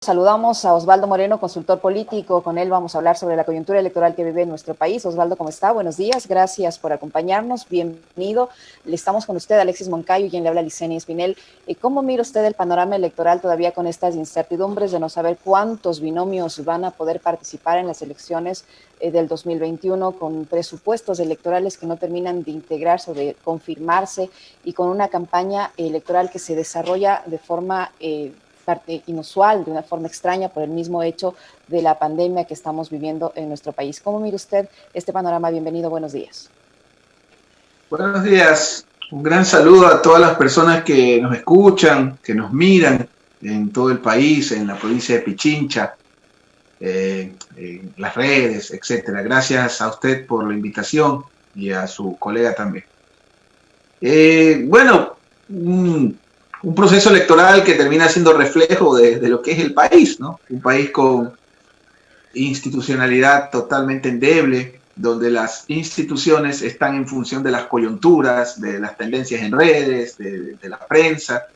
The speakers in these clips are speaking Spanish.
Saludamos a Osvaldo Moreno, consultor político. Con él vamos a hablar sobre la coyuntura electoral que vive en nuestro país. Osvaldo, ¿cómo está? Buenos días, gracias por acompañarnos. Bienvenido. Estamos con usted, Alexis Moncayo, y quien le habla, Licenia Espinel. ¿Cómo mira usted el panorama electoral todavía con estas incertidumbres de no saber cuántos binomios van a poder participar en las elecciones del 2021, con presupuestos electorales que no terminan de integrarse o de confirmarse, y con una campaña electoral que se desarrolla de forma parte inusual, de una forma extraña, por el mismo hecho de la pandemia que estamos viviendo en nuestro país? ¿Cómo mira usted este panorama? Bienvenido, buenos días. Buenos días, un gran saludo a todas las personas que nos escuchan, que nos miran en todo el país, en la provincia de Pichincha, en las redes, etcétera. Gracias a usted por la invitación y a su colega también. Un proceso electoral que termina siendo reflejo de lo que es el país, ¿no? Un país con institucionalidad totalmente endeble, donde las instituciones están en función de las coyunturas, de las tendencias en redes, de la prensa,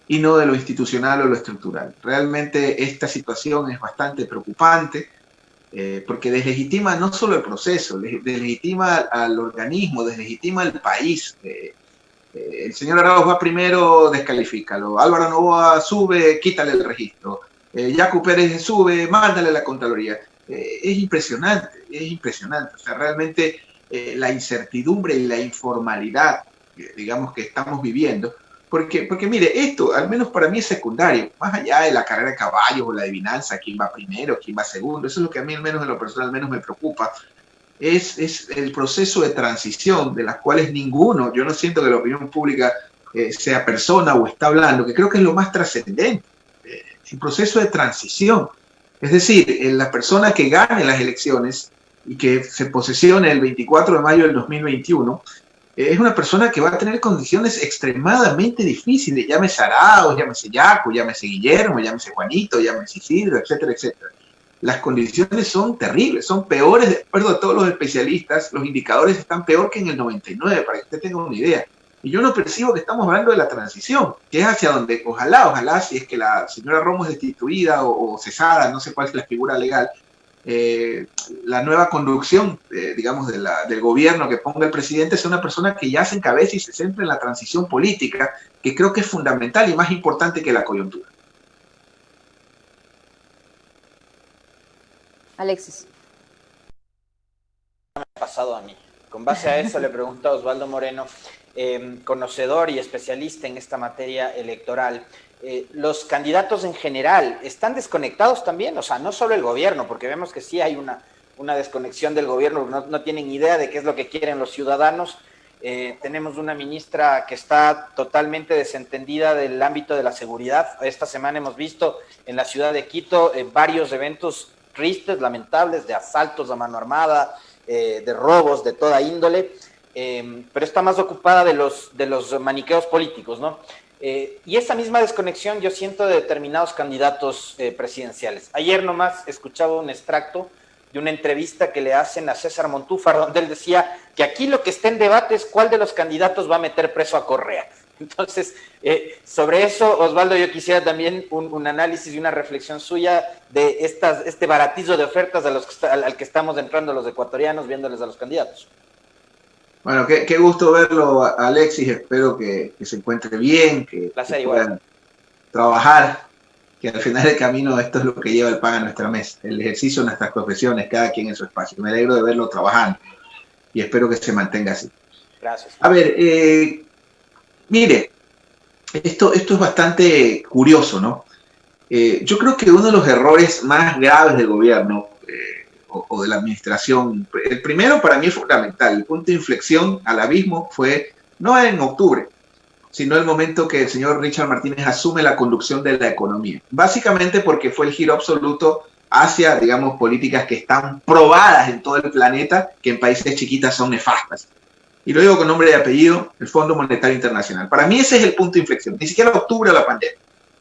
y no de lo institucional o lo estructural. Realmente esta situación es bastante preocupante, porque deslegitima no solo el proceso, deslegitima al organismo, deslegitima al país. El señor Arauz va primero, descalifícalo. Álvaro Noboa sube, quítale el registro. Yacu Pérez sube, mándale la Contraloría. Es impresionante, es impresionante. O sea, realmente la incertidumbre y la informalidad, digamos, que estamos viviendo. Porque mire, esto, al menos para mí, es secundario. Más allá de la carrera de caballos o la adivinanza, quién va primero, quién va segundo. Eso es lo que a mí, al menos en lo personal, menos me preocupa. Es el proceso de transición, de las cuales ninguno, yo no siento que la opinión pública sea persona o está hablando, que creo que es lo más trascendente, el proceso de transición. Es decir, la persona que gane las elecciones y que se posesione el 24 de mayo del 2021, es una persona que va a tener condiciones extremadamente difíciles, llámese Arauz, llámese Yacu, llámese Guillermo, llámese Juanito, llámese Isidro, etcétera, etcétera. Las condiciones son terribles, son peores, de acuerdo a todos los especialistas, los indicadores están peor que en el 99, para que usted tenga una idea. Y yo no percibo que estamos hablando de la transición, que es hacia donde, ojalá, si es que la señora Romo es destituida o cesada, no sé cuál es la figura legal, la nueva conducción, digamos, del gobierno que ponga el presidente sea una persona que ya se encabece y se centre en la transición política, que creo que es fundamental y más importante que la coyuntura. Alexis. Me ha pasado a mí. Con base a eso le pregunto a Osvaldo Moreno, conocedor y especialista en esta materia electoral, ¿los candidatos en general están desconectados también? O sea, no solo el gobierno, porque vemos que sí hay una desconexión del gobierno, no tienen idea de qué es lo que quieren los ciudadanos. Tenemos una ministra que está totalmente desentendida del ámbito de la seguridad. Esta semana hemos visto en la ciudad de Quito varios eventos tristes, lamentables, de asaltos a mano armada, de robos de toda índole, pero está más ocupada de los maniqueos políticos, ¿no? Y esa misma desconexión yo siento de determinados candidatos presidenciales. Ayer nomás escuchaba un extracto de una entrevista que le hacen a César Montúfar, donde él decía que aquí lo que está en debate es cuál de los candidatos va a meter preso a Correa. Entonces, sobre eso, Osvaldo, yo quisiera también un análisis y una reflexión suya de este baratizo de ofertas al que estamos entrando los ecuatorianos viéndoles a los candidatos. Bueno, qué gusto verlo, Alexis. Espero que se encuentre bien, que puedan trabajar, que al final del camino esto es lo que lleva el pan a nuestra mesa, el ejercicio de nuestras profesiones, cada quien en su espacio. Me alegro de verlo trabajando y espero que se mantenga así. Gracias. A ver, mire, esto es bastante curioso, ¿no? Yo creo que uno de los errores más graves del gobierno o de la administración, el primero para mí es fundamental, el punto de inflexión al abismo fue no en octubre, sino el momento que el señor Richard Martínez asume la conducción de la economía. Básicamente porque fue el giro absoluto hacia, digamos, políticas que están probadas en todo el planeta, que en países chiquitas son nefastas. Y lo digo con nombre y apellido, el Fondo Monetario Internacional. Para mí ese es el punto de inflexión, ni siquiera octubre o la pandemia.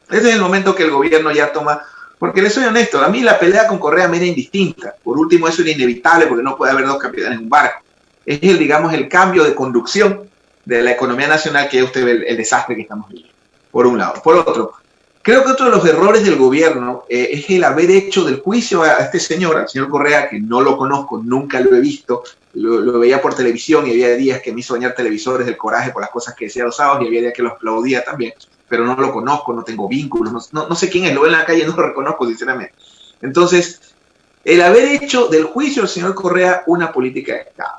Ese es el momento que el gobierno ya toma, porque les soy honesto, a mí la pelea con Correa me era indistinta. Por último, eso era inevitable porque no puede haber dos capitanes en un barco. Es digamos, el cambio de conducción de la economía nacional que usted ve el desastre que estamos viviendo, por un lado. Por otro, Creo que otro de los errores del gobierno es el haber hecho del juicio a este señor, al señor Correa, que no lo conozco, nunca lo he visto, lo veía por televisión y había días que me hizo dañar televisores del coraje por las cosas que decía los sábados y había días que lo aplaudía también, pero no lo conozco, no tengo vínculos, no sé quién es, lo veo en la calle, no lo reconozco sinceramente. Entonces, el haber hecho del juicio al señor Correa una política de Estado,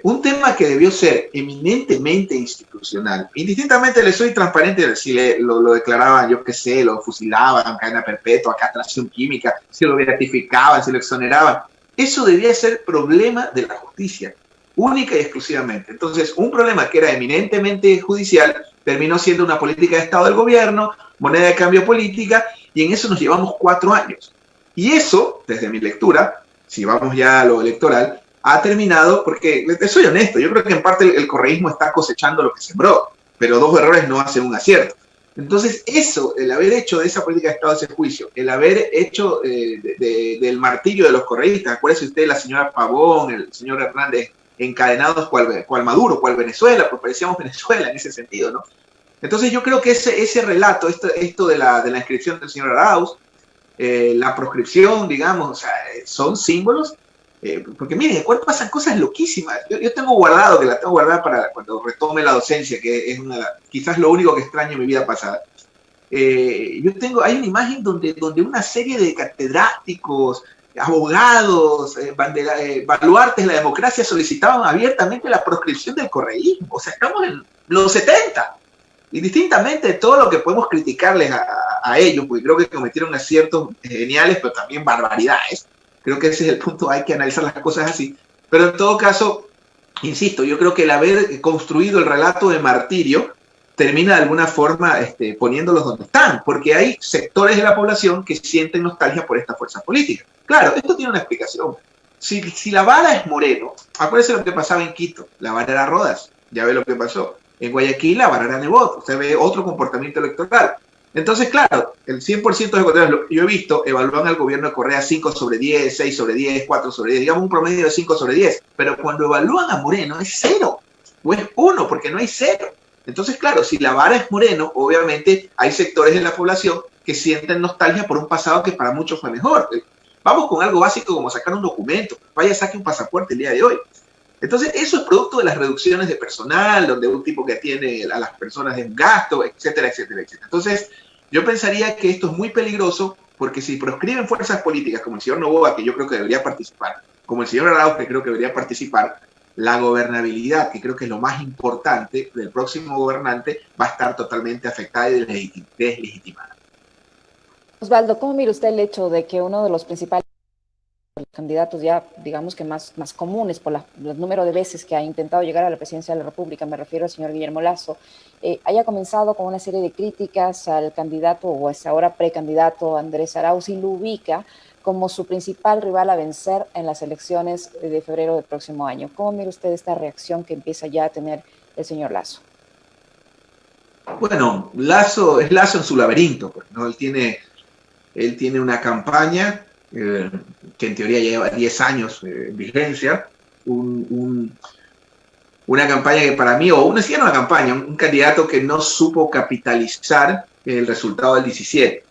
un tema que debió ser eminentemente institucional, indistintamente, le soy transparente, si lo declaraban, yo qué sé, lo fusilaban, cadena perpetua, castración química, si lo beatificaban, si lo exoneraban, eso debía ser problema de la justicia, única y exclusivamente. Entonces, un problema que era eminentemente judicial terminó siendo una política de Estado del gobierno, moneda de cambio política, y en eso nos llevamos 4 años. Y eso, desde mi lectura, si vamos ya a lo electoral, ha terminado, porque soy honesto, yo creo que en parte el correísmo está cosechando lo que sembró, pero 2 errores no hacen un acierto. Entonces eso, el haber hecho de esa política de Estado ese juicio, el haber hecho del martillo de los correístas, acuérdese usted la señora Pavón, el señor Hernández, encadenados cual Maduro, cual Venezuela, pues parecíamos Venezuela en ese sentido, ¿no? Entonces yo creo que ese relato, esto de la inscripción del señor Arauz, la proscripción, digamos, o sea, son símbolos. Porque miren, en Ecuador pasan cosas loquísimas. Yo tengo guardado, que la tengo guardada para cuando retome la docencia, que es quizás lo único que extraño en mi vida pasada. Hay una imagen donde una serie de catedráticos, abogados, baluartes de la democracia solicitaban abiertamente la proscripción del correísmo. O sea, estamos en los 70. Indistintamente de todo lo que podemos criticarles a ellos, porque creo que cometieron aciertos geniales, pero también barbaridades. Creo que ese es el punto, hay que analizar las cosas así. Pero en todo caso, insisto, yo creo que el haber construido el relato de martirio termina de alguna forma poniéndolos donde están, porque hay sectores de la población que sienten nostalgia por esta fuerza política. Claro, esto tiene una explicación. Si la vara es Moreno, acuérdense lo que pasaba en Quito, la vara era Rodas, ya ve lo que pasó. En Guayaquil la vara era Nebot, usted ve otro comportamiento electoral. Entonces, claro, el 100% de ecuatorianos, yo he visto, evalúan al gobierno de Correa 5/10, 6/10, 4/10, digamos un promedio de 5/10, pero cuando evalúan a Moreno es 0, o es 1, porque no hay 0. Entonces, claro, si la vara es Moreno, obviamente hay sectores de la población que sienten nostalgia por un pasado que para muchos fue mejor. Vamos con algo básico como sacar un documento, vaya, saque un pasaporte el día de hoy. Entonces, eso es producto de las reducciones de personal, donde un tipo que atiende a las personas es un gasto, etcétera, etcétera, etcétera. Entonces, yo pensaría que esto es muy peligroso porque si proscriben fuerzas políticas como el señor Noboa, que yo creo que debería participar, como el señor Arauz, que creo que debería participar, la gobernabilidad, que creo que es lo más importante del próximo gobernante, va a estar totalmente afectada y deslegitimada. Osvaldo, ¿cómo mira usted el hecho de que uno de los principales candidatos ya, digamos que más comunes por el número de veces que ha intentado llegar a la presidencia de la República, me refiero al señor Guillermo Lasso, haya comenzado con una serie de críticas al candidato o hasta ahora precandidato Andrés Arauz y lo ubica como su principal rival a vencer en las elecciones de febrero del próximo año? ¿Cómo mira usted esta reacción que empieza ya a tener el señor Lasso? Bueno, Lasso es Lasso en su laberinto, pues, ¿no? Él tiene una campaña que en teoría lleva 10 años en vigencia, una campaña que para mí, o una campaña, un candidato que no supo capitalizar el resultado del 17.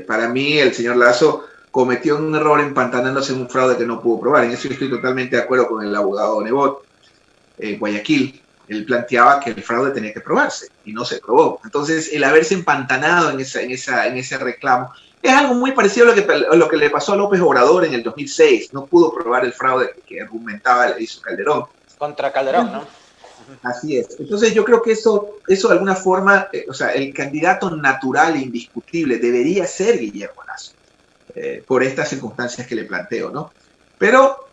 Para mí el señor Lasso cometió un error empantanándose en un fraude que no pudo probar. En eso yo estoy totalmente de acuerdo con el abogado Nebot, Guayaquil. Él planteaba que el fraude tenía que probarse y no se probó. Entonces, el haberse empantanado en ese reclamo es algo muy parecido a lo que le pasó a López Obrador en el 2006. No pudo probar el fraude que argumentaba, le hizo Calderón. Contra Calderón, ¿no? Así es. Entonces, yo creo que eso de alguna forma, o sea, el candidato natural e indiscutible debería ser Guillermo Lasso, por estas circunstancias que le planteo, ¿no? Pero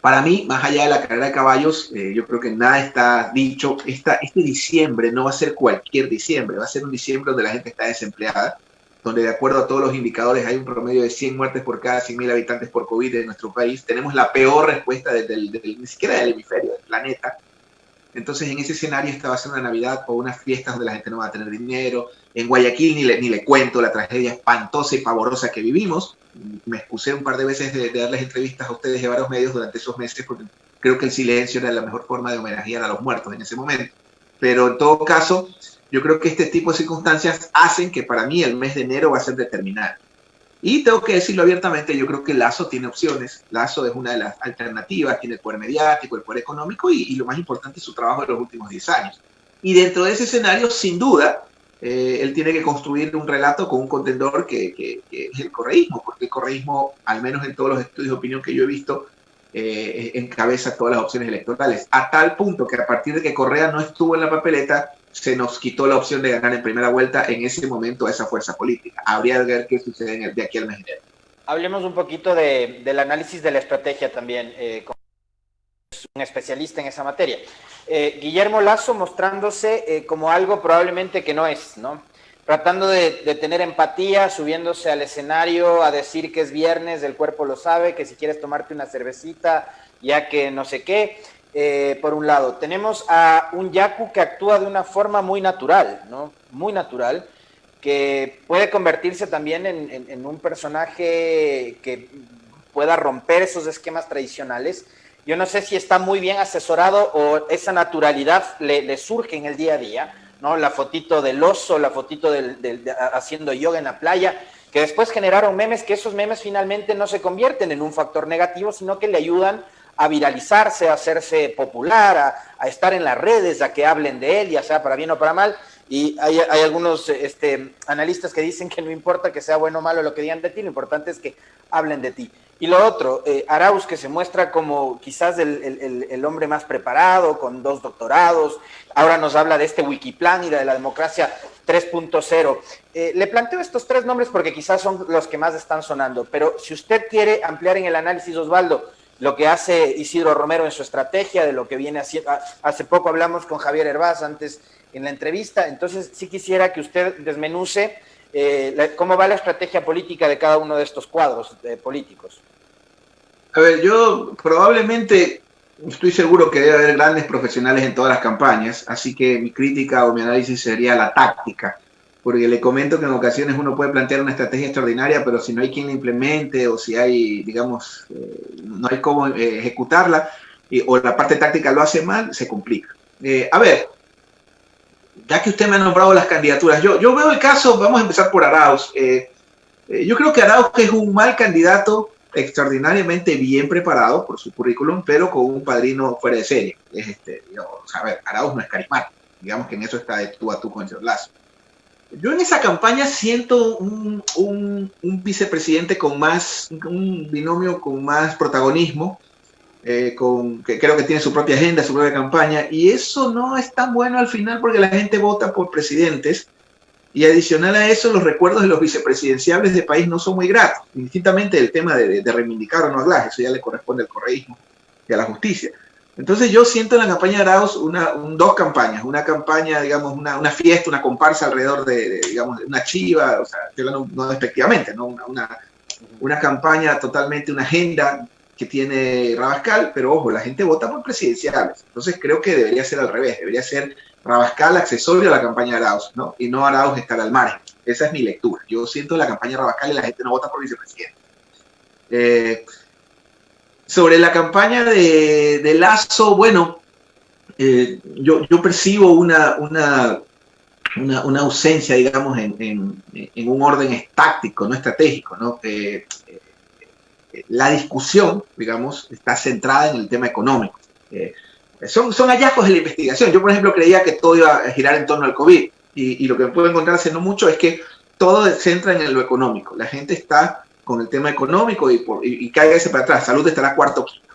para mí, más allá de la carrera de caballos, yo creo que nada está dicho. Este diciembre no va a ser cualquier diciembre, va a ser un diciembre donde la gente está desempleada, donde de acuerdo a todos los indicadores hay un promedio de 100 muertes por cada 100.000 habitantes por COVID en nuestro país. Tenemos la peor respuesta ni siquiera del hemisferio, del planeta. Entonces, en ese escenario, esta va a ser una Navidad o unas fiestas donde la gente no va a tener dinero. En Guayaquil ni le cuento la tragedia espantosa y pavorosa que vivimos. Me excusé un par de veces de darles entrevistas a ustedes y a varios medios durante esos meses porque creo que el silencio era la mejor forma de homenajear a los muertos en ese momento. Pero en todo caso, yo creo que este tipo de circunstancias hacen que para mí el mes de enero va a ser determinante. Y tengo que decirlo abiertamente, yo creo que Lasso tiene opciones. Lasso es una de las alternativas, tiene el poder mediático, el poder económico y lo más importante es su trabajo de los últimos 10 años. Y dentro de ese escenario, sin duda, él tiene que construir un relato con un contendor que es el correísmo, porque el correísmo, al menos en todos los estudios de opinión que yo he visto, encabeza todas las opciones electorales, a tal punto que a partir de que Correa no estuvo en la papeleta, se nos quitó la opción de ganar en primera vuelta en ese momento a esa fuerza política. Habría de ver qué sucede de aquí al mes de enero. Hablemos un poquito del análisis de la estrategia también, con un especialista en esa materia. Guillermo Lasso mostrándose como algo probablemente que no es, ¿no? Tratando de tener empatía, subiéndose al escenario a decir que es viernes, el cuerpo lo sabe, que si quieres tomarte una cervecita, ya que no sé qué. Por un lado, tenemos a un Yaku que actúa de una forma muy natural, ¿no? Muy natural, que puede convertirse también en un personaje que pueda romper esos esquemas tradicionales. Yo no sé si está muy bien asesorado o esa naturalidad le surge en el día a día, ¿no? La fotito del oso, la fotito haciendo yoga en la playa, que después generaron memes, que esos memes finalmente no se convierten en un factor negativo, sino que le ayudan a viralizarse, a hacerse popular, a estar en las redes, a que hablen de él, ya sea para bien o para mal. Y hay algunos analistas que dicen que no importa que sea bueno o malo lo que digan de ti, lo importante es que hablen de ti. Y lo otro, Arauz, que se muestra como quizás el hombre más preparado, con 2 doctorados, ahora nos habla de este Wikiplan y de la democracia 3.0. Le planteo estos 3 nombres porque quizás son los que más están sonando, pero si usted quiere ampliar en el análisis, Osvaldo, lo que hace Isidro Romero en su estrategia, de lo que viene haciendo. Hace poco hablamos con Javier Hervás antes en la entrevista, entonces sí quisiera que usted desmenuce cómo va la estrategia política de cada uno de estos cuadros políticos. A ver, yo probablemente estoy seguro que debe haber grandes profesionales en todas las campañas, así que mi crítica o mi análisis sería la táctica, porque le comento que en ocasiones uno puede plantear una estrategia extraordinaria, pero si no hay quien la implemente o si hay, digamos, no hay cómo ejecutarla o la parte táctica lo hace mal, se complica. A ver, ya que usted me ha nombrado las candidaturas, yo veo el caso, vamos a empezar por Arauz. Yo creo que Arauz es un mal candidato, extraordinariamente bien preparado por su currículum, pero con un padrino fuera de serie. A ver, Arauz no es carismático, digamos que en eso está de tú a tú con el señor Lasso. Yo en esa campaña siento un vicepresidente con más, un binomio con más protagonismo, que creo que tiene su propia agenda, su propia campaña, y eso no es tan bueno al final porque la gente vota por presidentes, y adicional a eso los recuerdos de los vicepresidenciables del país no son muy gratos, indistintamente del tema de reivindicar o no a Glass, eso ya le corresponde al correísmo y a la justicia. Entonces yo siento en la campaña de Arauz dos campañas, una campaña, digamos, una fiesta, una comparsa alrededor digamos, una chiva, o sea, no despectivamente, ¿no? Una campaña totalmente, una agenda que tiene Rabascal, pero ojo, la gente vota por presidenciales, entonces creo que debería ser al revés, debería ser Rabascal accesorio a la campaña de Arauz, ¿no? Y no Arauz estar al margen. Esa es mi lectura. Yo siento la campaña de Rabascal y la gente no vota por vicepresidente. Sobre la campaña de Lasso, bueno, yo percibo una ausencia, digamos, en un orden táctico, no estratégico, ¿no? La discusión, digamos, está centrada en el tema económico. Son hallazgos de la investigación. Yo, por ejemplo, creía que todo iba a girar en torno al COVID y lo que puedo encontrar hace no mucho es que todo se centra en lo económico. La gente está con el tema económico y cáigase para atrás. Salud estará cuarto quinto,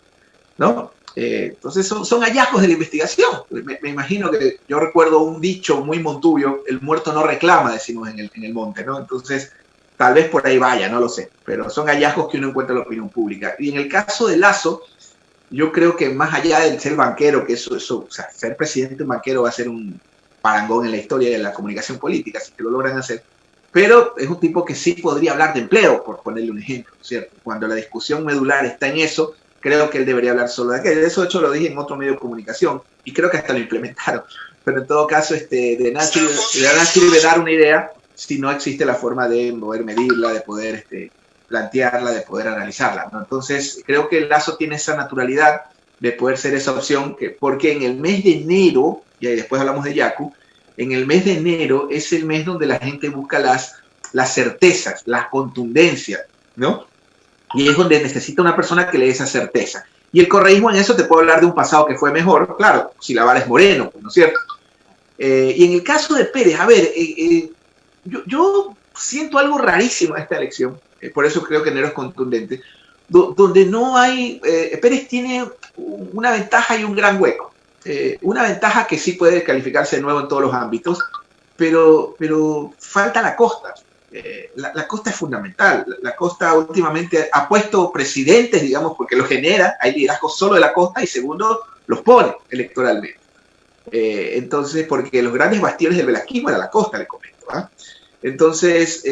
¿no? Entonces son hallazgos de la investigación. Me imagino que yo recuerdo un dicho muy montubio, el muerto no reclama, decimos en el monte, ¿no? Entonces tal vez por ahí vaya, no lo sé, pero son hallazgos que uno encuentra en la opinión pública. Y en el caso de Lasso, yo creo que más allá de ser banquero, que eso, o sea, ser presidente de un banquero va a ser un parangón en la historia de la comunicación política, así que lo logran hacer, pero es un tipo que sí podría hablar de empleo, por ponerle un ejemplo, ¿cierto? Cuando la discusión medular está en eso, creo que él debería hablar solo de aquello. Eso, de hecho, lo dije en otro medio de comunicación, y creo que hasta lo implementaron, pero en todo caso, de nada sirve dar una idea si no existe la forma de poder medirla, de poder plantearla, de poder analizarla, ¿no? Entonces, creo que el Lasso tiene esa naturalidad de poder ser esa opción, porque en el mes de enero, y después hablamos de Yaku, en el mes de enero es el mes donde la gente busca las certezas, las contundencias, ¿no? Y es donde necesita una persona que le dé esa certeza. Y el correísmo en eso te puede hablar de un pasado que fue mejor, claro, si la vara es Moreno, ¿no es cierto? Y en el caso de Pérez, a ver, yo siento algo rarísimo en esta elección, por eso creo que enero es contundente, donde no hay, Pérez tiene una ventaja y un gran hueco. Una ventaja que sí puede calificarse de nuevo en todos los ámbitos, pero falta la costa. La costa es fundamental. La costa últimamente ha puesto presidentes, digamos, porque lo genera, hay liderazgo solo de la costa, y segundo, los pone electoralmente. Entonces, porque los grandes bastiones del velasquismo era la costa, le comento. ¿Ah? Entonces,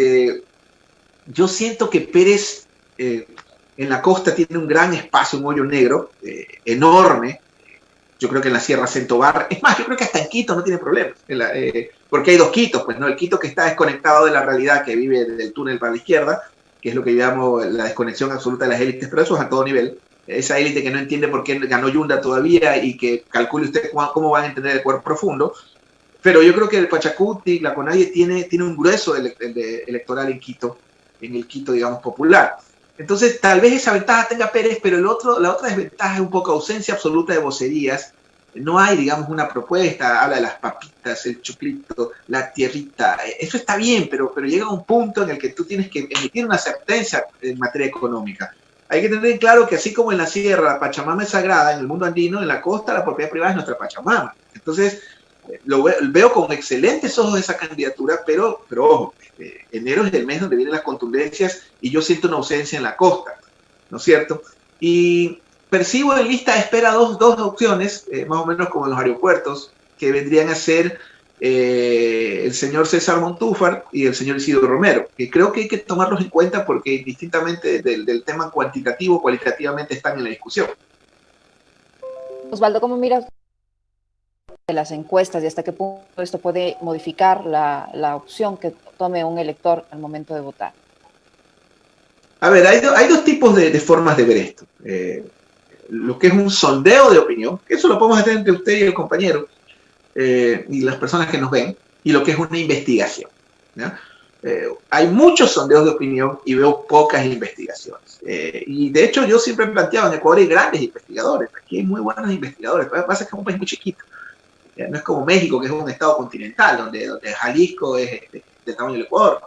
yo siento que Pérez en la costa tiene un gran espacio, un hoyo negro enorme. Yo creo que en la Sierra Centobar, es más, yo creo que hasta en Quito no tiene problemas, porque hay dos Quitos, pues, ¿no? El Quito que está desconectado de la realidad, que vive del túnel para la izquierda, que es lo que llamamos la desconexión absoluta de las élites, pero eso es a todo nivel. Esa élite que no entiende por qué ganó Yunda todavía y que calcule usted cómo van a entender el cuerpo profundo. Pero yo creo que el Pachacuti, la CONADIE, tiene un grueso electoral en Quito, en el Quito, digamos, popular. Entonces, tal vez esa ventaja tenga Pérez, pero la otra desventaja es un poco ausencia absoluta de vocerías. No hay, digamos, una propuesta, habla de las papitas, el choclito, la tierrita. Eso está bien, pero llega un punto en el que tú tienes que emitir una sentencia en materia económica. Hay que tener claro que así como en la sierra la Pachamama es sagrada, en el mundo andino, en la costa, la propiedad privada es nuestra Pachamama. Entonces, veo con excelentes ojos esa candidatura, pero ojo, enero es el mes donde vienen las contundencias y yo siento una ausencia en la costa, ¿no es cierto? Y percibo en lista de espera dos opciones, más o menos como en los aeropuertos, que vendrían a ser el señor César Montúfar y el señor Isidro Romero, que creo que hay que tomarlos en cuenta porque distintamente del tema cuantitativo, cualitativamente están en la discusión. Osvaldo, ¿cómo miras de las encuestas y hasta qué punto esto puede modificar la opción que tome un elector al momento de votar? A ver, hay dos tipos de formas de ver esto. Lo que es un sondeo de opinión, que eso lo podemos hacer entre usted y el compañero y las personas que nos ven, y lo que es una investigación, ¿no? Hay muchos sondeos de opinión y veo pocas investigaciones. Y de hecho yo siempre he planteado, en Ecuador hay grandes investigadores, aquí hay muy buenos investigadores, lo que pasa es que es un país muy chiquito. No es como México, que es un estado continental, donde Jalisco es del tamaño del Ecuador.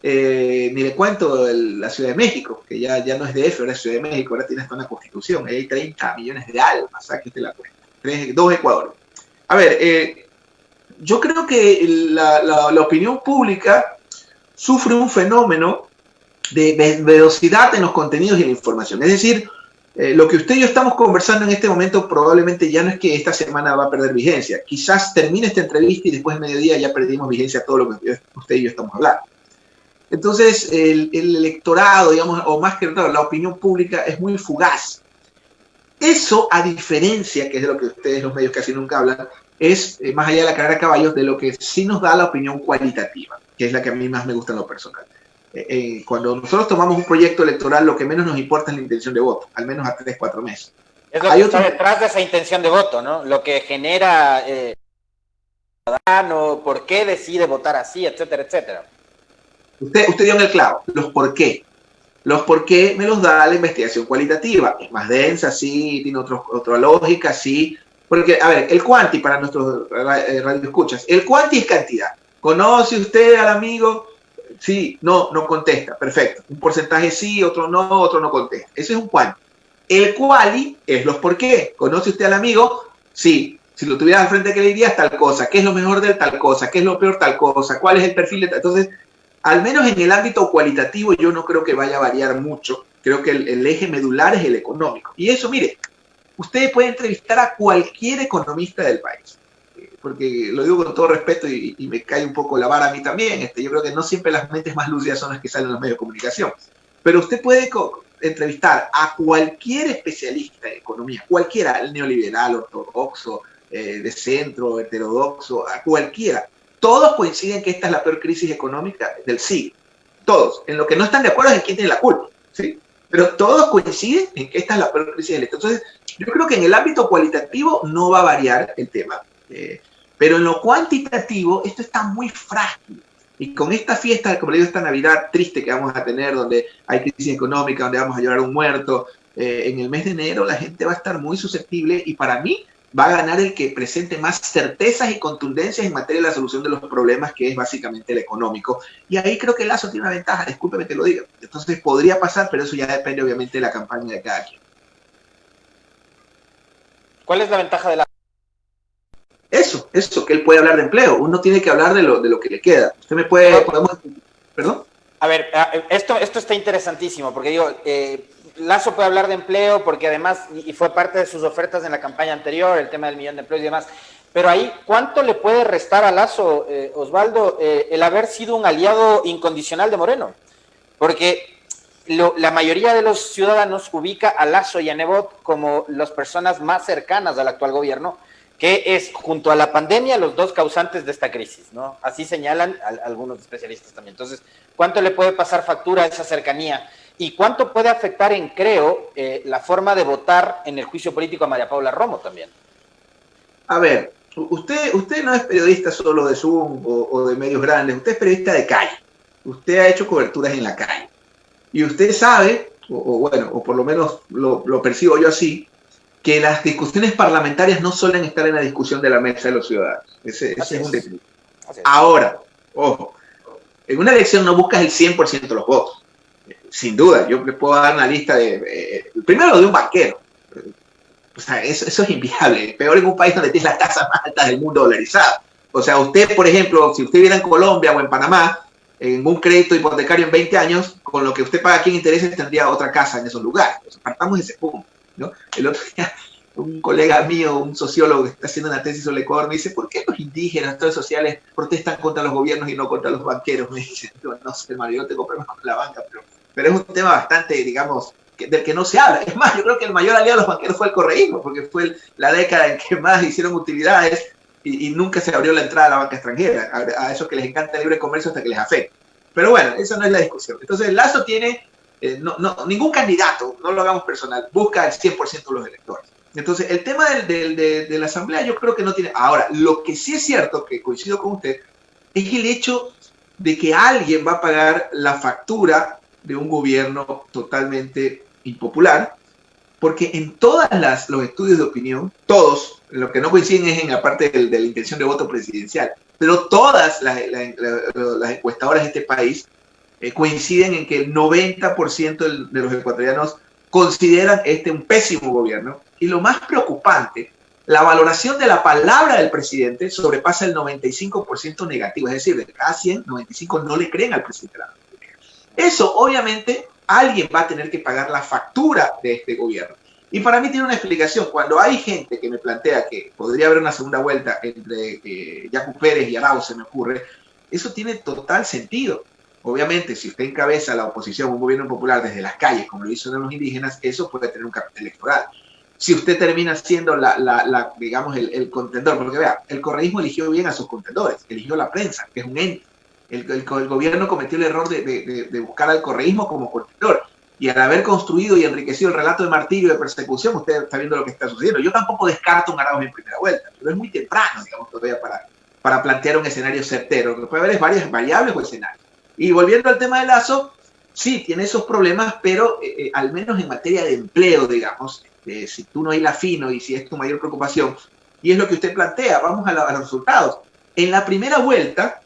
Ni le cuento la Ciudad de México, que ya no es DF, ahora es Ciudad de México, ahora tiene hasta una constitución, ahí hay 30 millones de almas, saque usted la cuenta, 2 Ecuador. A ver, yo creo que la opinión pública sufre un fenómeno de velocidad en los contenidos y la información, es decir, lo que usted y yo estamos conversando en este momento probablemente ya no es que esta semana va a perder vigencia. Quizás termine esta entrevista y después de mediodía ya perdimos vigencia todo lo que usted y yo estamos hablando. Entonces, el electorado, digamos, o más que la opinión pública es muy fugaz. Eso, a diferencia, que es de lo que ustedes los medios casi nunca hablan, es, más allá de la carrera de caballos, de lo que sí nos da la opinión cualitativa, que es la que a mí más me gusta en lo personal. Cuando nosotros tomamos un proyecto electoral, lo que menos nos importa es la intención de voto, al menos a 3-4 meses. Es lo que está detrás de esa intención de voto, ¿no? Lo que genera el ciudadano, por qué decide votar así, etcétera, etcétera. Usted dio en el clavo, los por qué. Los por qué me los da la investigación cualitativa. Es más densa, sí, tiene otra lógica, sí. Porque, a ver, el cuanti para nuestros radioescuchas, el cuanti es cantidad. ¿Conoce usted al amigo? Sí, no contesta, perfecto. Un porcentaje sí, otro no contesta. Eso es un cuanti. El quali es los por qué. ¿Conoce usted al amigo? Sí. Si lo tuviera al frente, ¿qué le dirías? Tal cosa. ¿Qué es lo mejor de tal cosa? ¿Qué es lo peor tal cosa? ¿Cuál es el perfil de tal? Entonces, al menos en el ámbito cualitativo yo no creo que vaya a variar mucho. Creo que el eje medular es el económico. Y eso, mire, usted puede entrevistar a cualquier economista del país. Porque lo digo con todo respeto y me cae un poco la vara a mí también. Yo creo que no siempre las mentes más lúcidas son las que salen en los medios de comunicación. Pero usted puede entrevistar a cualquier especialista en economía, cualquiera, el neoliberal, ortodoxo, de centro, heterodoxo, a cualquiera. Todos coinciden que esta es la peor crisis económica del siglo. Todos. En lo que no están de acuerdo es en quién tiene la culpa, ¿sí? Pero todos coinciden en que esta es la peor crisis del Estado. Entonces, yo creo que en el ámbito cualitativo no va a variar el tema. Pero en lo cuantitativo, esto está muy frágil. Y con esta fiesta, como le digo, esta Navidad triste que vamos a tener, donde hay crisis económica, donde vamos a llorar un muerto, en el mes de enero la gente va a estar muy susceptible y para mí va a ganar el que presente más certezas y contundencias en materia de la solución de los problemas, que es básicamente el económico. Y ahí creo que Lasso tiene una ventaja, discúlpeme que lo diga. Entonces podría pasar, pero eso ya depende obviamente de la campaña de cada quien. ¿Cuál es la ventaja de la... Eso, que él puede hablar de empleo. Uno tiene que hablar de lo que le queda. Usted me ¿Perdón? A ver, esto está interesantísimo, porque digo, Lasso puede hablar de empleo, porque además, y fue parte de sus ofertas en la campaña anterior, el tema del 1.000.000 de empleos y demás, pero ahí, ¿cuánto le puede restar a Lasso, Osvaldo, el haber sido un aliado incondicional de Moreno? Porque la mayoría de los ciudadanos ubica a Lasso y a Nebot como las personas más cercanas al actual gobierno, que es, junto a la pandemia, los dos causantes de esta crisis, ¿no? Así señalan algunos especialistas también. Entonces, ¿cuánto le puede pasar factura a esa cercanía? ¿Y cuánto puede afectar en, creo, la forma de votar en el juicio político a María Paula Romo también? A ver, usted no es periodista solo de Zoom o de medios grandes, usted es periodista de calle. Usted ha hecho coberturas en la calle. Y usted sabe, o por lo menos lo percibo yo así, que las discusiones parlamentarias no suelen estar en la discusión de la mesa de los ciudadanos. Ese es un detalle. Ahora, ojo, en una elección no buscas el 100% de los votos. Sin duda, yo le puedo dar una lista primero de un banquero. O sea, eso es inviable. Peor en un país donde tiene las tasas más altas del mundo dolarizadas. O sea, usted, por ejemplo, si usted viviera en Colombia o en Panamá, en un crédito hipotecario en 20 años, con lo que usted paga aquí en intereses, tendría otra casa en esos lugares. O sea, partamos de ese punto, ¿no? El otro día, un colega mío, un sociólogo que está haciendo una tesis sobre Ecuador, me dice, ¿por qué los indígenas, los actores sociales, protestan contra los gobiernos y no contra los banqueros? Me dice, no sé, Mario, yo tengo problemas con la banca, pero es un tema bastante, digamos, del que no se habla. Es más, yo creo que el mayor aliado de los banqueros fue el correísmo, porque fue la década en que más hicieron utilidades y nunca se abrió la entrada a la banca extranjera, a esos que les encanta el libre comercio hasta que les afecta. Pero bueno, esa no es la discusión. Entonces, Lasso tiene, ningún candidato, no lo hagamos personal, busca el 100% de los electores. Entonces, el tema de la asamblea yo creo que no tiene... Ahora, lo que sí es cierto, que coincido con usted, es el hecho de que alguien va a pagar la factura de un gobierno totalmente impopular, porque en todos los estudios de opinión, todos, lo que no coinciden es en la parte de la intención de voto presidencial, pero todas las encuestadoras de este país coinciden en que el 90% de los ecuatorianos consideran un pésimo gobierno. Y lo más preocupante, la valoración de la palabra del presidente sobrepasa el 95% negativo, es decir, de cada 100, 95 no le creen al presidente de la República. Eso, obviamente, alguien va a tener que pagar la factura de este gobierno. Y para mí tiene una explicación. Cuando hay gente que me plantea que podría haber una segunda vuelta entre Yacu Pérez y Arauz, se me ocurre, eso tiene total sentido. Obviamente, si usted encabeza la oposición, un gobierno popular desde las calles, como lo hizo en los indígenas, eso puede tener un capital electoral. Si usted termina siendo digamos, el contendor, porque vea, el correísmo eligió bien a sus contendores, eligió la prensa, que es un ente. El gobierno cometió el error de buscar al correísmo como contendor. Y al haber construido y enriquecido el relato de martirio y de persecución, usted está viendo lo que está sucediendo. Yo tampoco descarto un Arauz en primera vuelta, pero es muy temprano, digamos, todavía para plantear un escenario certero. Lo que puede haber es varias variables o escenarios. Y volviendo al tema de Lasso, sí, tiene esos problemas, pero al menos en materia de empleo, digamos, si tú no hilas fino y si es tu mayor preocupación, y es lo que usted plantea, vamos a los resultados. En la primera vuelta,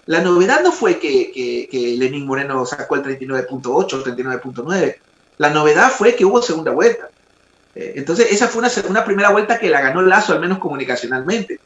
la novedad no fue que Lenín Moreno sacó el 39.8, 39.9. La novedad fue que hubo segunda vuelta. Entonces, esa fue una primera vuelta que la ganó Lasso, al menos comunicacionalmente.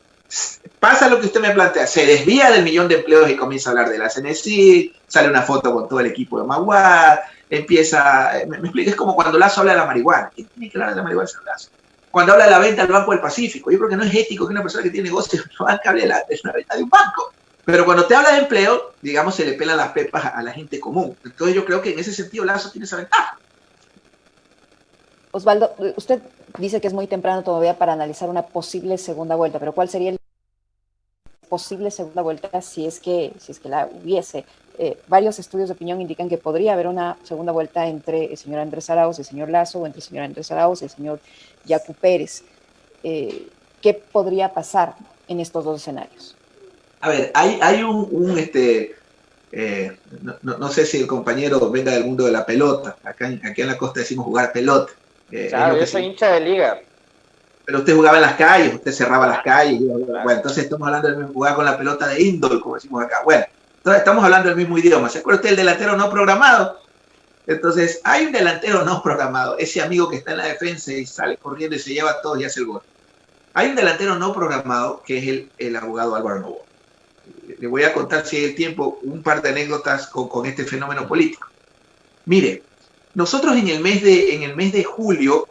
Pasa lo que usted me plantea, se desvía del 1.000.000 de empleos y comienza a hablar de la CNC, sale una foto con todo el equipo de Maguad, empieza, me explica, es como cuando Lasso habla de la marihuana. ¿Quién tiene que hablar de la marihuana? Es Lasso. Cuando habla de la venta del Banco del Pacífico, yo creo que no es ético que una persona que tiene negocios no hable de la venta de un banco. Pero cuando te habla de empleo, digamos, se le pelan las pepas a la gente común. Entonces yo creo que en ese sentido Lasso tiene esa ventaja. Osvaldo, usted dice que es muy temprano todavía para analizar una posible segunda vuelta, pero ¿cuál sería el posible segunda vuelta si es que la hubiese? Varios estudios de opinión indican que podría haber una segunda vuelta entre el señor Andrés Arauz y el señor Lasso, o entre el señor Andrés Arauz y el señor Yacu Pérez. ¿Qué podría pasar? en estos dos escenarios? A ver, hay no sé si el compañero venga del mundo de la pelota. Aquí en la costa decimos jugar pelota. Claro, yo soy hincha de liga. Pero usted jugaba en las calles, usted cerraba las calles. Claro. Bueno, entonces estamos hablando del mismo, jugar con la pelota de índole, como decimos acá. Bueno, entonces estamos hablando del mismo idioma. ¿Se acuerda usted del delantero no programado? Entonces, hay un delantero no programado, ese amigo que está en la defensa y sale corriendo y se lleva a todos y hace el gol. Hay un delantero no programado que es el abogado Álvaro Noboa. Le voy a contar, si hay el tiempo, un par de anécdotas con este fenómeno político. Mire, nosotros en el mes de julio,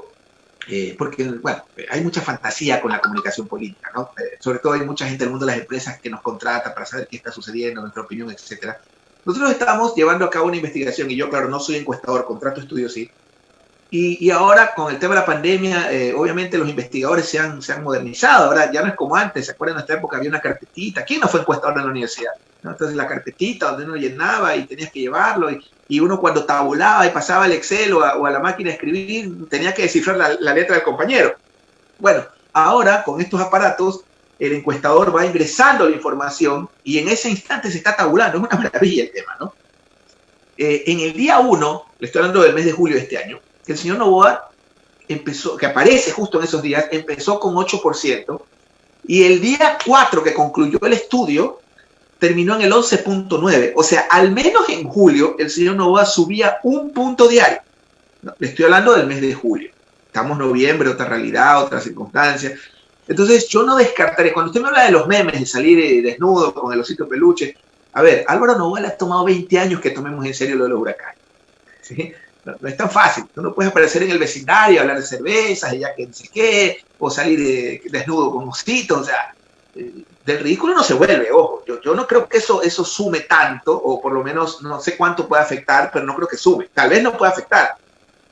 porque bueno, hay mucha fantasía con la comunicación política, ¿no? Sobre todo hay mucha gente del mundo de las empresas que nos contrata para saber qué está sucediendo, nuestra opinión, etcétera. Nosotros estamos llevando a cabo una investigación, y yo, claro, no soy encuestador, contrato estudios sí, y ahora con el tema de la pandemia, obviamente los investigadores se han modernizado. Ahora ya no es como antes. ¿Se acuerdan? En nuestra época había una carpetita. ¿Quién no fue encuestador en la universidad? ¿No? Entonces la carpetita donde uno llenaba y tenías que llevarlo, y uno cuando tabulaba y pasaba el Excel o a la máquina de escribir, tenía que descifrar la letra del compañero. Bueno, ahora con estos aparatos el encuestador va ingresando la información y en ese instante se está tabulando. Es una maravilla el tema, ¿no? En el día 1, le estoy hablando del mes de julio de este año, el señor Noboa empezó, que aparece justo en esos días, empezó con 8%, y el día 4 que concluyó el estudio, terminó en el 11.9%. O sea, al menos en julio, el señor Noboa subía 1 punto diario. No, le estoy hablando del mes de julio. Estamos en noviembre, otra realidad, otra circunstancia. Entonces, yo no descartaré, cuando usted me habla de los memes, de salir desnudo con el osito peluche, a ver, Álvaro Noboa le ha tomado 20 años que tomemos en serio lo de los huracanes. ¿Sí? No es tan fácil. Tú no puedes aparecer en el vecindario, hablar de cervezas, y ya que no sé qué, o salir desnudo con mosquitos. O sea, del ridículo no se vuelve, ojo. Yo no creo que eso sume tanto, o por lo menos no sé cuánto puede afectar, pero no creo que sume. Tal vez no pueda afectar.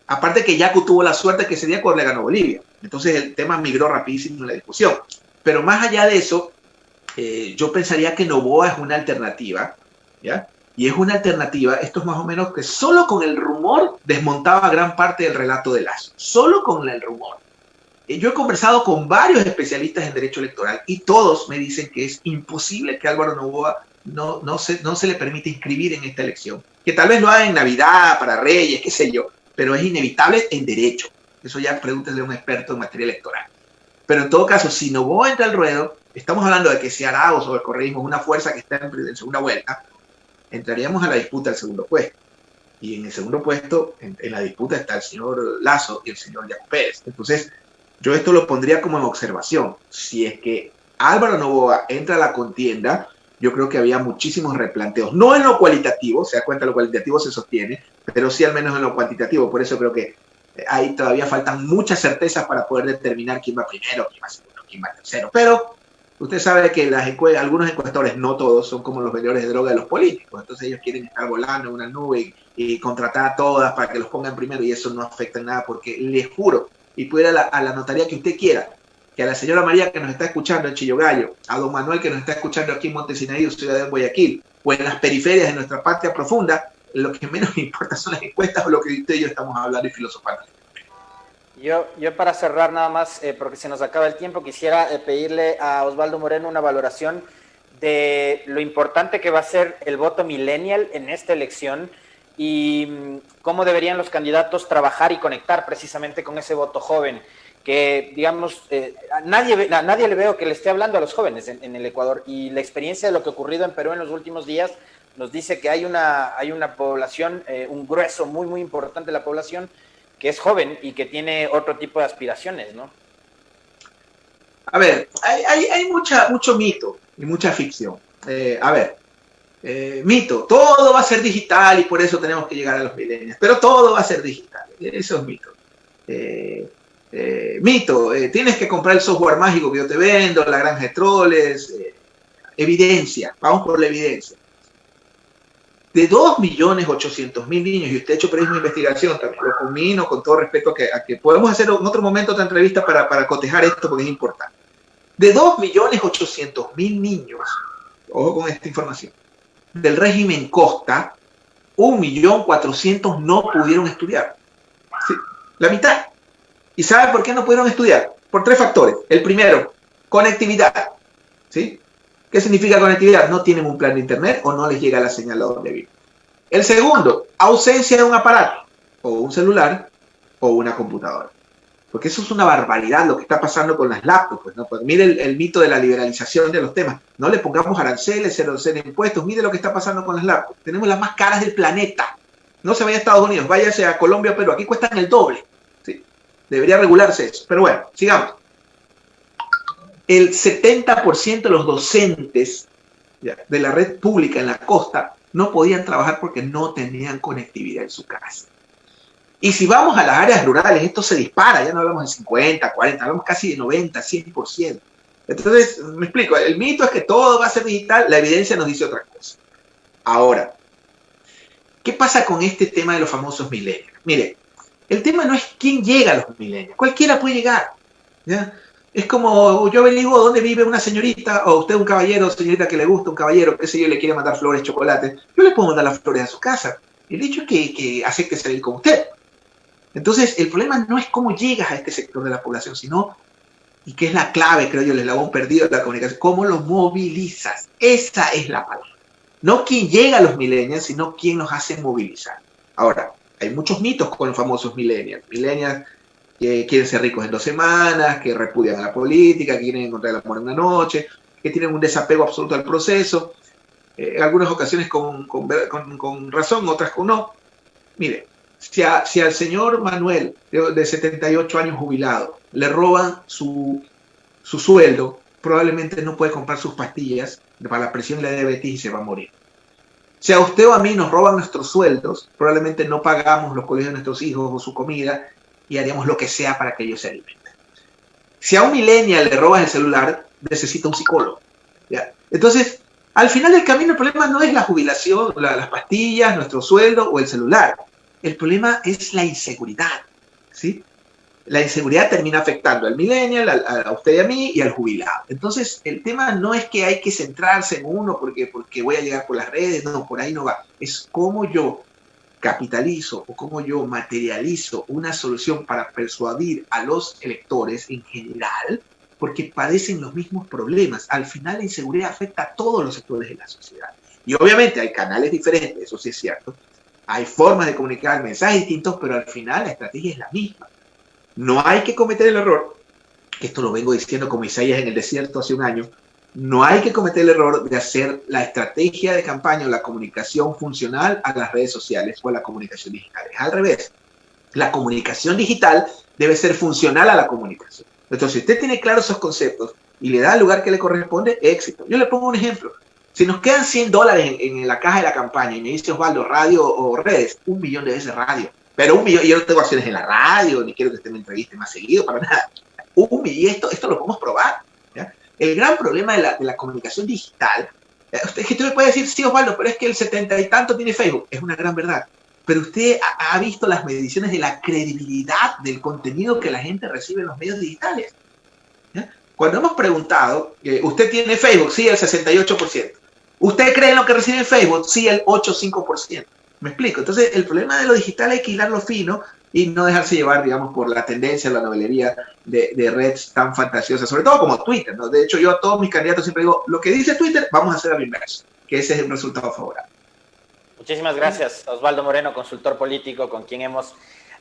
Aparte que Yacu tuvo la suerte que ese día le ganó Bolivia. Entonces el tema migró rapidísimo en la discusión. Pero más allá de eso, yo pensaría que Noboa es una alternativa, ¿ya? Y es una alternativa, esto es más o menos que solo con el rumor desmontaba gran parte del relato de Lasso. Solo con el rumor. Yo he conversado con varios especialistas en derecho electoral y todos me dicen que es imposible que Álvaro Noboa no se le permite inscribir en esta elección. Que tal vez lo haga en Navidad, para Reyes, qué sé yo, pero es inevitable en derecho. Eso ya pregúntele a un experto en materia electoral. Pero en todo caso, si Noboa entra al ruedo, estamos hablando de que si Arauz o el correísmo es una fuerza que está en segunda vuelta, entraríamos a la disputa del segundo puesto. Y en el segundo puesto, en la disputa está el señor Lasso y el señor Yacu Pérez. Entonces, yo esto lo pondría como en observación. Si es que Álvaro Noboa entra a la contienda, yo creo que había muchísimos replanteos. No en lo cualitativo, se da cuenta, lo cualitativo se sostiene, pero sí al menos en lo cuantitativo. Por eso creo que ahí todavía faltan muchas certezas para poder determinar quién va primero, quién va segundo, quién va tercero. Pero usted sabe que algunos encuestadores, no todos, son como los vendedores de droga de los políticos. Entonces ellos quieren estar volando en una nube y contratar a todas para que los pongan primero, y eso no afecta en nada, porque les juro, y puede ir a la notaría que usted quiera, que a la señora María que nos está escuchando en Chillogallo, a don Manuel que nos está escuchando aquí en Montesinaí, ciudad de Guayaquil, o en las periferias de nuestra patria profunda, lo que menos me importa son las encuestas o lo que usted y yo estamos hablando y filosofando. Yo para cerrar nada más, porque se nos acaba el tiempo, quisiera pedirle a Osvaldo Moreno una valoración de lo importante que va a ser el voto millennial en esta elección y cómo deberían los candidatos trabajar y conectar precisamente con ese voto joven, que digamos, a nadie le veo que le esté hablando a los jóvenes en el Ecuador, y la experiencia de lo que ha ocurrido en Perú en los últimos días nos dice que hay una población, un grueso muy, muy importante de la población que es joven y que tiene otro tipo de aspiraciones, ¿no? A ver, hay mucho mito y mucha ficción. Mito, todo va a ser digital y por eso tenemos que llegar a los millennials, pero todo va a ser digital, eso es mito. Mito, tienes que comprar el software mágico que yo te vendo, la granja de troles, evidencia, vamos por la evidencia. De 2.800.000 niños, y usted ha hecho periodismo de investigación, también lo culmino con todo respeto a que podemos hacer en otro momento otra entrevista para cotejar esto porque es importante. De 2.800.000 niños, ojo con esta información, del régimen Costa, 1.400.000 no pudieron estudiar. ¿Sí? La mitad. ¿Y sabe por qué no pudieron estudiar? Por 3 factores. El primero, conectividad. ¿sí? ¿Qué significa conectividad? No tienen un plan de internet o no les llega la señal a donde viven. El segundo, ausencia de un aparato, o un celular, o una computadora. Porque eso es una barbaridad lo que está pasando con las laptops, ¿no? Pues mire el mito de la liberalización de los temas. No le pongamos aranceles, cero impuestos. Mire lo que está pasando con las laptops. Tenemos las más caras del planeta. No se vaya a Estados Unidos, váyase a Colombia, pero aquí cuestan el doble. ¿Sí? Debería regularse eso. Pero bueno, sigamos. El 70% de los docentes de la red pública en la costa no podían trabajar porque no tenían conectividad en su casa. Y si vamos a las áreas rurales, esto se dispara, ya no hablamos de 50, 40, hablamos casi de 90, 100%. Entonces, me explico, el mito es que todo va a ser digital, la evidencia nos dice otra cosa. Ahora, ¿qué pasa con este tema de los famosos millennials? Mire, el tema no es quién llega a los millennials, cualquiera puede llegar, ¿ya? Es como yo averiguo dónde vive una señorita, o usted un caballero, señorita que le gusta, un caballero, qué sé yo, le quiere mandar flores, chocolates, yo le puedo mandar las flores a su casa. El hecho es que acepte salir con usted. Entonces, el problema no es cómo llegas a este sector de la población, sino, y que es la clave, creo yo, el eslabón perdido de la comunicación, cómo los movilizas. Esa es la palabra. No quién llega a los millennials, sino quién los hace movilizar. Ahora, hay muchos mitos con los famosos millennials. Millennials que quieren ser ricos en 2 semanas, que repudian a la política, que quieren encontrar el amor en una noche, que tienen un desapego absoluto al proceso, en algunas ocasiones con razón, otras con no. Mire, si al señor Manuel, de 78 años jubilado, le roban su sueldo, probablemente no puede comprar sus pastillas para la presión y la diabetes y se va a morir. Si a usted o a mí nos roban nuestros sueldos, probablemente no pagamos los colegios de nuestros hijos o su comida y haríamos lo que sea para que ellos se alimenten. Si a un millennial le robas el celular, necesita un psicólogo, ¿ya? Entonces, al final del camino, el problema no es la jubilación, las pastillas, nuestro sueldo o el celular. El problema es la inseguridad, ¿sí? La inseguridad termina afectando al millennial, a usted y a mí y al jubilado. Entonces, el tema no es que hay que centrarse en uno porque voy a llegar por las redes, no, por ahí no va. Es cómo yo capitalizo o cómo yo materializo una solución para persuadir a los electores en general, porque padecen los mismos problemas. Al final, la inseguridad afecta a todos los sectores de la sociedad. Y obviamente hay canales diferentes, eso sí es cierto. Hay formas de comunicar mensajes distintos, pero al final la estrategia es la misma. No hay que cometer el error, que esto lo vengo diciendo como Isaías en el desierto hace un año, no hay que cometer el error de hacer la estrategia de campaña o la comunicación funcional a las redes sociales o a la comunicación digital. Es al revés. La comunicación digital debe ser funcional a la comunicación. Entonces, si usted tiene claros esos conceptos y le da el lugar que le corresponde, éxito. Yo le pongo un ejemplo. Si nos quedan $100 en la caja de la campaña y me dice Osvaldo, radio o redes, 1 millón de veces radio. Pero 1 millón, yo no tengo acciones en la radio, ni quiero que usted me entreviste más seguido, para nada. 1 millón, y esto lo podemos probar, ¿ya? El gran problema de la comunicación digital, usted me puede decir, sí, Osvaldo, pero es que el 70 y tanto tiene Facebook. Es una gran verdad. Pero usted ha visto las mediciones de la credibilidad del contenido que la gente recibe en los medios digitales, ¿ya? Cuando hemos preguntado, ¿usted tiene Facebook? Sí, el 68%. ¿Usted cree en lo que recibe en Facebook? Sí, el 8,5%. ¿Me explico? Entonces, el problema de lo digital hay que hilarlo fino y no dejarse llevar, digamos, por la tendencia, la novelería de redes tan fantasiosas, sobre todo como Twitter, ¿no? De hecho, yo a todos mis candidatos siempre digo, lo que dice Twitter, vamos a hacer al inverso, que ese es un resultado favorable. Muchísimas gracias, Osvaldo Moreno, consultor político, con quien hemos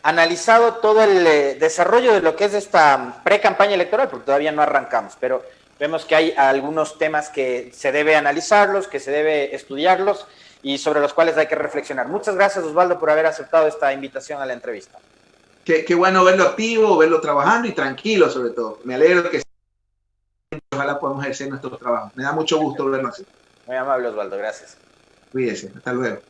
analizado todo el desarrollo de lo que es esta pre-campaña electoral, porque todavía no arrancamos, pero vemos que hay algunos temas que se debe analizarlos, que se debe estudiarlos y sobre los cuales hay que reflexionar. Muchas gracias, Osvaldo, por haber aceptado esta invitación a la entrevista. Qué bueno verlo activo, verlo trabajando y tranquilo sobre todo. Me alegro que ojalá podamos ejercer nuestro trabajo. Me da mucho gusto verlo así. Muy amable, Osvaldo, gracias. Cuídese, hasta luego.